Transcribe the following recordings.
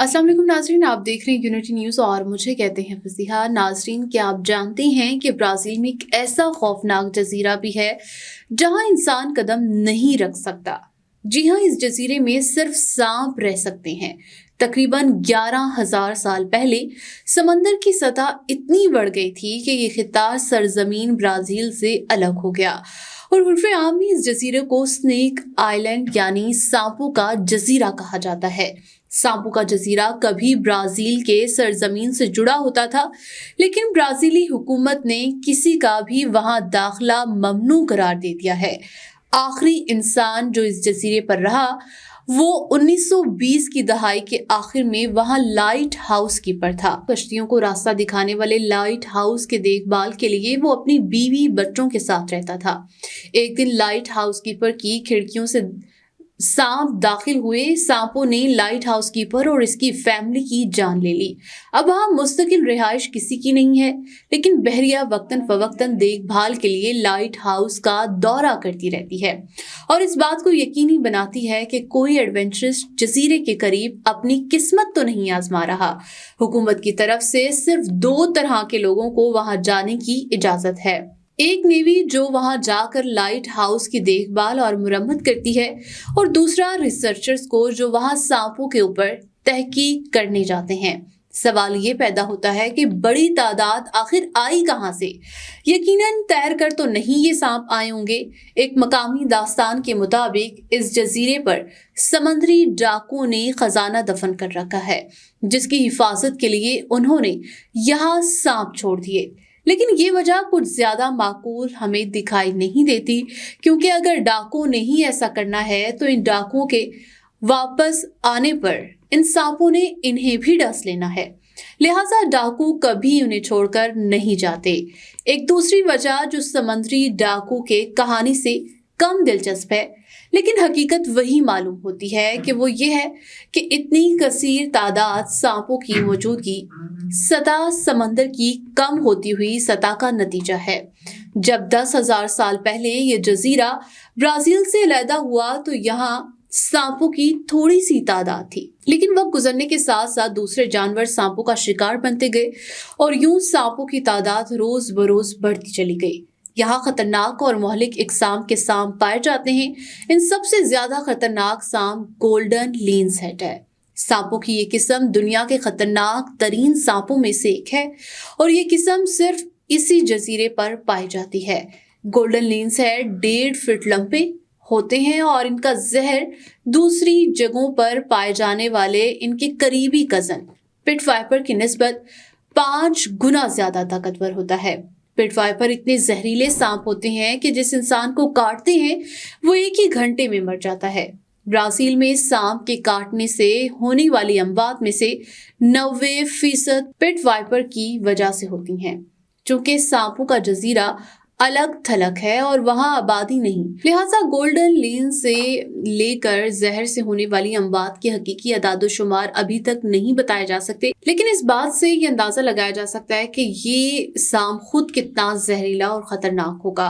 अस्सलाम वालेकुम नाजरीन, आप देख रहे हैं यूनिटी न्यूज़ और मुझे कहते हैं फसीहा। नाजरीन, क्या आप जानते हैं कि ब्राज़ील में एक ऐसा खौफनाक जजीरा भी है जहां इंसान कदम नहीं रख सकता। जी हाँ, इस जजीरे में सिर्फ सांप रह सकते हैं। तकरीबन 11,000 साल पहले समंदर की सतह इतनी बढ़ गई थी कि ये खित्ता सरजमीन ब्राज़ील से अलग हो गया और उर्फ़े आम में इस जजीरे को स्नेक आइलैंड यानी सांपों का जजीरा कहा जाता है। सांपों का जजीरा कभी ब्राजील के सरजमीन से जुड़ा होता था, लेकिन ब्राजीली हुकूमत ने किसी का भी वहां दाखिला ममनू करार दे दिया है। आखिरी इंसान जो इस जजीरे पर रहा वो 1920 की दहाई के आखिर में वहां लाइट हाउस कीपर था। कश्तियों को रास्ता दिखाने वाले लाइट हाउस के देखभाल के लिए वो अपनी बीवी बच्चों के साथ रहता था। एक दिन लाइट हाउस कीपर की खिड़कियों से सांप दाखिल हुए। सांपों ने लाइट हाउस कीपर और इसकी फैमिली की जान ले ली। अब वहां मुस्तकिल रिहाइश किसी की नहीं है, लेकिन बहरिया वक्तन फवक्तन देखभाल के लिए लाइट हाउस का दौरा करती रहती है और इस बात को यकीनी बनाती है कि कोई एडवेंचरस जजीरे के करीब अपनी किस्मत तो नहीं आजमा रहा। हुकूमत की तरफ से सिर्फ 2 तरह के लोगों को वहां जाने की इजाजत है। एक नेवी जो वहां जाकर लाइट हाउस की देखभाल और मुरम्मत करती है और दूसरा रिसर्चर्स को जो वहां सांपों के ऊपर तहकीक करने जाते हैं। सवाल ये पैदा होता है कि बड़ी तादाद आखिर आई कहां से? यकीनन तैर कर तो नहीं ये सांप आए होंगे। एक मकामी दास्तान के मुताबिक इस जजीरे पर समंदरी डाकुओं ने खजाना दफन कर रखा है, जिसकी हिफाजत के लिए उन्होंने यहाँ सांप छोड़ दिए। लेकिन ये वजह कुछ ज्यादा माकूल हमें दिखाई नहीं देती, क्योंकि अगर डाकुओं ने ही ऐसा करना है तो इन डाकुओं के वापस आने पर इन सांपों ने इन्हें भी डस लेना है, लिहाजा डाकू कभी उन्हें छोड़कर नहीं जाते। एक दूसरी वजह जो समंदरी डाकू के कहानी से कम दिलचस्प है, लेकिन हकीकत वही मालूम होती है कि वो ये है कि इतनी कसीर तादाद सांपों की मौजूदगी सतह समंदर की कम होती हुई सतह का नतीजा है। जब 10,000 साल पहले ये जजीरा ब्राजील से अलहदा हुआ तो यहाँ सांपों की थोड़ी सी तादाद थी, लेकिन वक्त गुजरने के साथ साथ दूसरे जानवर सांपों का शिकार बनते गए और यूं सांपों की तादाद रोज बरोज बढ़ती चली गई। यहाँ खतरनाक और मोहलिक इकसाम के सांप पाए जाते हैं। इन सबसे ज्यादा खतरनाक सांप गोल्डन लिंसहेड है। सांपों की ये किस्म दुनिया के खतरनाक तरीन सांपों में से एक है और ये किस्म सिर्फ इसी जजीरे पर पाई जाती है। गोल्डन लिंसहेड 1.5 फीट लंबे होते हैं और इनका जहर दूसरी जगहों पर पाए जाने वाले इनके करीबी कजन पिट वाइपर की निस्बत 5 गुना ज्यादा ताकतवर होता है। पिट वाइपर इतने जहरीले सांप होते हैं कि जिस इंसान को काटते हैं वो 1 ही घंटे में मर जाता है। ब्राजील में सांप के काटने से होने वाली अमवात में से 90% पिट वाइपर की वजह से होती हैं। चूंकि सांपों का जजीरा अलग थलग है और वहां आबादी नहीं, लिहाजा गोल्डन लीन से लेकर जहर से होने वाली अमवात की हकीकी अदाद-ओ-शुमार अभी तक नहीं बताए जा सकते, लेकिन इस बात से ये अंदाजा लगाया जा सकता है कि ये सांप खुद कितना जहरीला और खतरनाक होगा।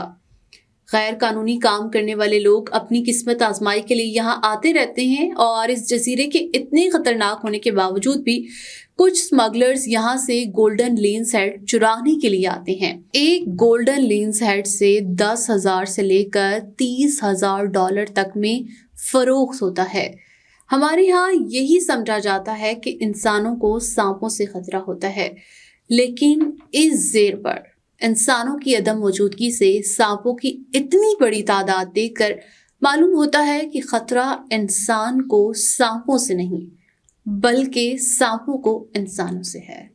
गैर कानूनी काम करने वाले लोग अपनी किस्मत आजमाई के लिए यहाँ आते रहते हैं और इस जजीरे के इतने खतरनाक होने के बावजूद भी कुछ स्मगलर्स यहाँ से गोल्डन लिंसहेड चुराने के लिए आते हैं। एक गोल्डन लिंसहेड से 10,000 से लेकर $30,000 तक में फरोख्त होता है। हमारे यहाँ यही समझा जाता है कि इंसानों को सांपों से खतरा होता है, लेकिन इस जेर पर इंसानों की अदम मौजूदगी से सांपों की इतनी बड़ी तादाद देखकर मालूम होता है कि खतरा इंसान को सांपों से नहीं बल्कि सांपों को इंसानों से है।